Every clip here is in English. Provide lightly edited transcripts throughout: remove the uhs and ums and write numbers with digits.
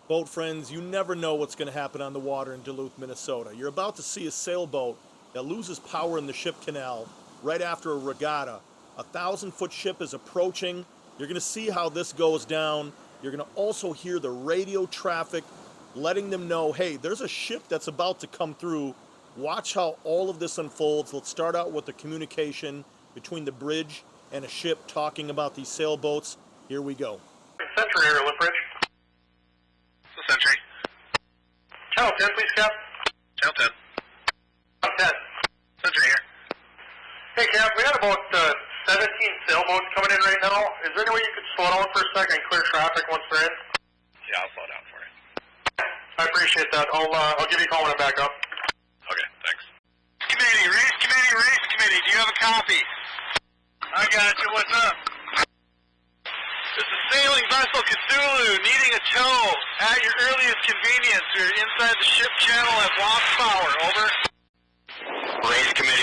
Boat friends, you never know what's going to happen on the water in Duluth, Minnesota. You're about to see a sailboat that loses power in the ship canal right after a regatta. 1,000-foot ship is approaching. You're going to see how this goes down. You're going to also hear the radio traffic letting them know, hey, there's a ship that's about to come through. Watch how all of this unfolds. Let's start out with the communication between the bridge and a ship talking about these sailboats. Here we go. Century here, Lift Bridge. The Century. Channel 10, please, Cap. Channel 10. 10. Century here. Hey, Cap, we got about 17 sailboats coming in right now. Is there any way you could slow down for a second and clear traffic once they're in? Yeah, I'll slow down for you. I appreciate that. I'll give you a call when I'm back up. Okay, thanks. Race committee. Do you have a copy? I got you. What's up? This is sailing vessel Cthulhu needing a tow at your earliest convenience. You're inside the ship channel at lost power. Over. Race committee.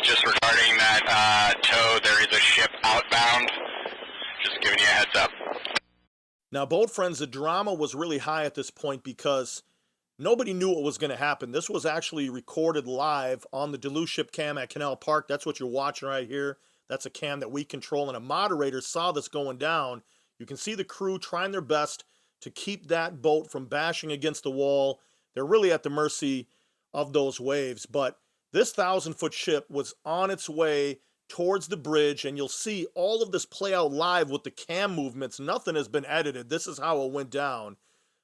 Just regarding that tow, there is a ship outbound. Just giving you a heads up. Now, boat friends, the drama was really high at this point because nobody knew what was going to happen. This was actually recorded live on the Duluth Ship Cam at Canal Park. That's what you're watching right here. That's a cam that we control, and a moderator saw this going down. You can see the crew trying their best to keep that boat from bashing against the wall. They're really at the mercy of those waves, but this 1,000-foot ship was on its way towards the bridge, and you'll see all of this play out live with the cam movements. Nothing has been edited. This is how it went down.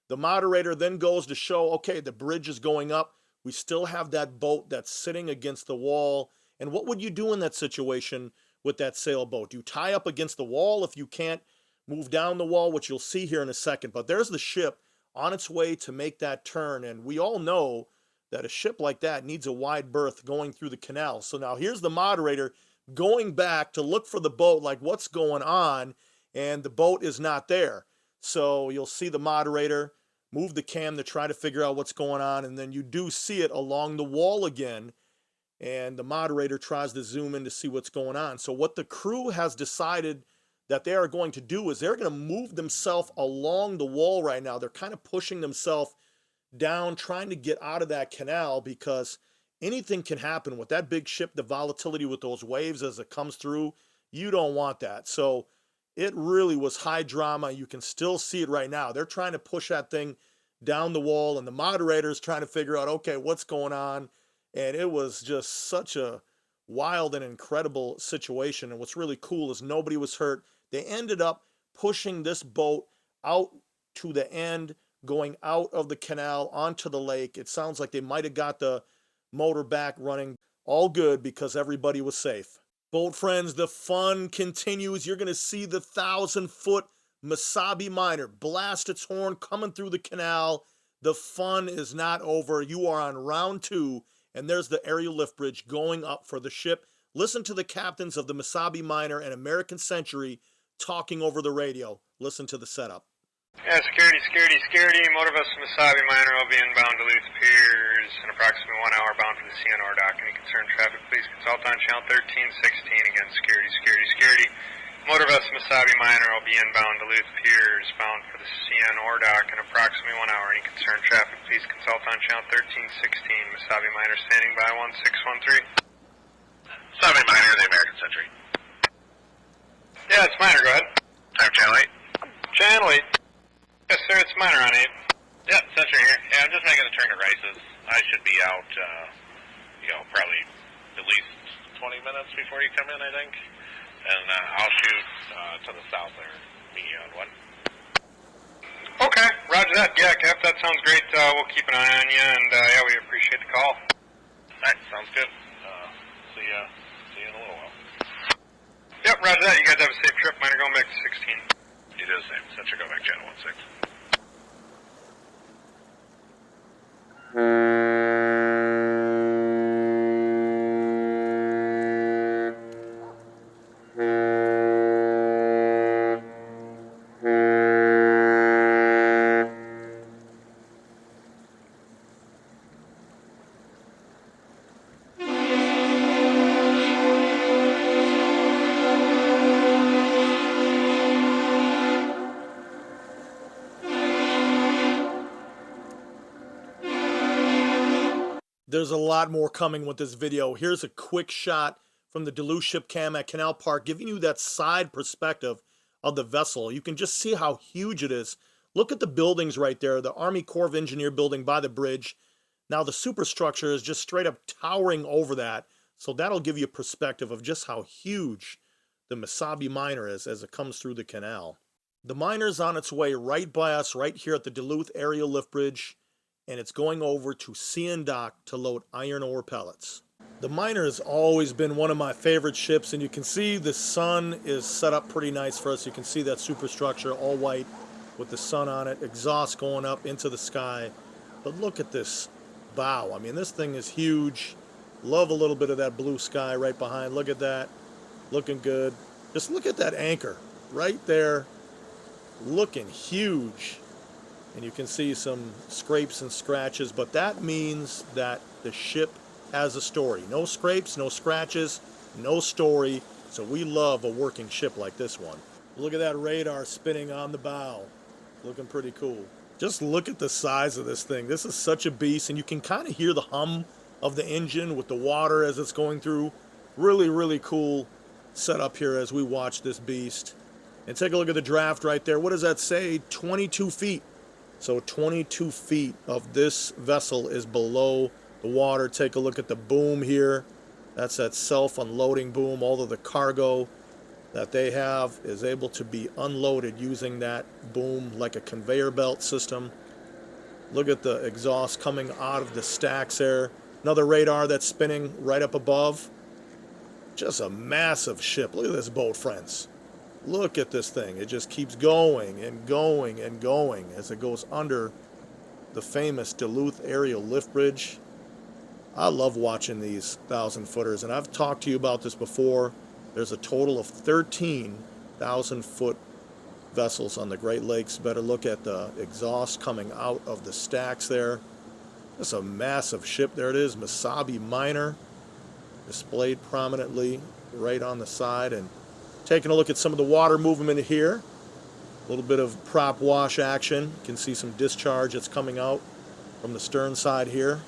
The moderator then goes to show, okay, the bridge is going up. We still have that boat that's sitting against the wall. And what would you do in that situation with that sailboat? You tie up against the wall if you can't move down the wall, which you'll see here in a second. But there's the ship on its way to make that turn. And we all know that a ship like that needs a wide berth going through the canal. So now here's the moderator going back to look for the boat, like what's going on, and the boat is not there. So you'll see the moderator move the cam to try to figure out what's going on, and then you do see it along the wall again, and the moderator tries to zoom in to see what's going on. So what the crew has decided that they are going to do is they're going to move themselves along the wall right now. They're kind of pushing themselves down, trying to get out of that canal, because anything can happen with that big ship, the volatility with those waves as it comes through. You don't want that. So it really was high drama. You can still see it right now. They're trying to push that thing down the wall, and the moderator's trying to figure out, okay, what's going on? And it was just such a wild and incredible situation. And what's really cool is nobody was hurt. They ended up pushing this boat out to the end, going out of the canal onto the lake. It sounds like they might have got the motor back running. All good because everybody was safe. Boat friends, the fun continues. You're going to see the 1,000-foot Mesabi Miner blast its horn coming through the canal. The fun is not over. You are on round 2, and there's the aerial lift bridge going up for the ship. Listen to the captains of the Mesabi Miner and American Century talking over the radio. Listen to the setup. Yeah, security. Motor vessel Mesabi Miner will be inbound Duluth Piers in approximately 1 hour bound for the CNR dock. Any concerned traffic, please consult on channel 1316. Again, security. Motor vessel Mesabi Miner will be inbound Duluth Piers bound for the CNR dock in approximately 1 hour. Any concerned traffic, please consult on channel 1316. Mesabi Miner standing by 1613. Mesabi Miner, the American Century. Yeah, it's Miner. Go ahead. Time channel 8. Channel 8. Yes, sir, it's Miner on 8. Yeah, Century here. Yeah, I'm just making a turn to Rice's. I should be out, probably at least 20 minutes before you come in, I think. And I'll shoot to the south there. Meet you on 1. Okay, roger that. Yeah, Cap, that sounds great. We'll keep an eye on you, and we appreciate the call. All right, sounds good. See you in a little while. Yep, roger that. You guys have a safe trip. Miner going back to 16. You do the same. Century, go back channel 16. There's a lot more coming with this video. Here's a quick shot from the Duluth Ship Cam at Canal Park, giving you that side perspective of the vessel. You can just see how huge it is. Look at the buildings right there, the Army Corps of Engineer building by the bridge. Now the superstructure is just straight up towering over that. So that'll give you a perspective of just how huge the Mesabi Minor is as it comes through the canal. The miner's on its way right by us, right here at the Duluth Aerial Lift Bridge, and it's going over to CN Dock to load iron ore pellets. The Miner has always been one of my favorite ships, and you can see the sun is set up pretty nice for us. You can see that superstructure all white with the sun on it, exhaust going up into the sky. But look at this bow. I mean, this thing is huge. Love a little bit of that blue sky right behind. Look at that. Looking good. Just look at that anchor right there. Looking huge. And you can see some scrapes and scratches, but that means that the ship has a story. No scrapes, no scratches, no story. So we love a working ship like this one. Look at that radar spinning on the bow. Looking pretty cool. Just look at the size of this thing. This is such a beast, and you can kind of hear the hum of the engine with the water as it's going through. Really, really cool setup here as we watch this beast. And take a look at the draft right there. What does that say? 22 feet. So 22 feet of this vessel is below the water. Take a look at the boom here. That's that self-unloading boom. All of the cargo that they have is able to be unloaded using that boom like a conveyor belt system. Look at the exhaust coming out of the stacks there. Another radar that's spinning right up above. Just a massive ship. Look at this boat, friends. Look at this thing. It just keeps going and going and going as it goes under the famous Duluth Aerial Lift Bridge. I love watching these 1,000-footers, and I've talked to you about this before. There's a total of 13 1,000-foot vessels on the Great Lakes. Better look at the exhaust coming out of the stacks there. That's a massive ship. There it is, Mesabi Minor, displayed prominently right on the side. And taking a look at some of the water movement here. A little bit of prop wash action. You can see some discharge that's coming out from the stern side here.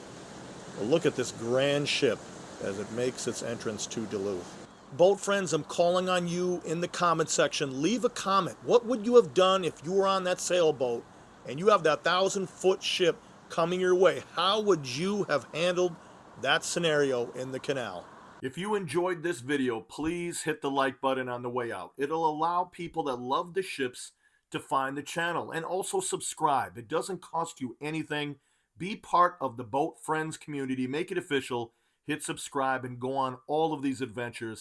Well, look at this grand ship as it makes its entrance to Duluth. Boat friends, I'm calling on you in the comment section. Leave a comment. What would you have done if you were on that sailboat and you have that 1,000-foot ship coming your way? How would you have handled that scenario in the canal? If you enjoyed this video, please hit the like button on the way out. It'll allow people that love the ships to find the channel, and also subscribe. It doesn't cost you anything. Be part of the Boat Friends community. Make it official. Hit subscribe and go on all of these adventures.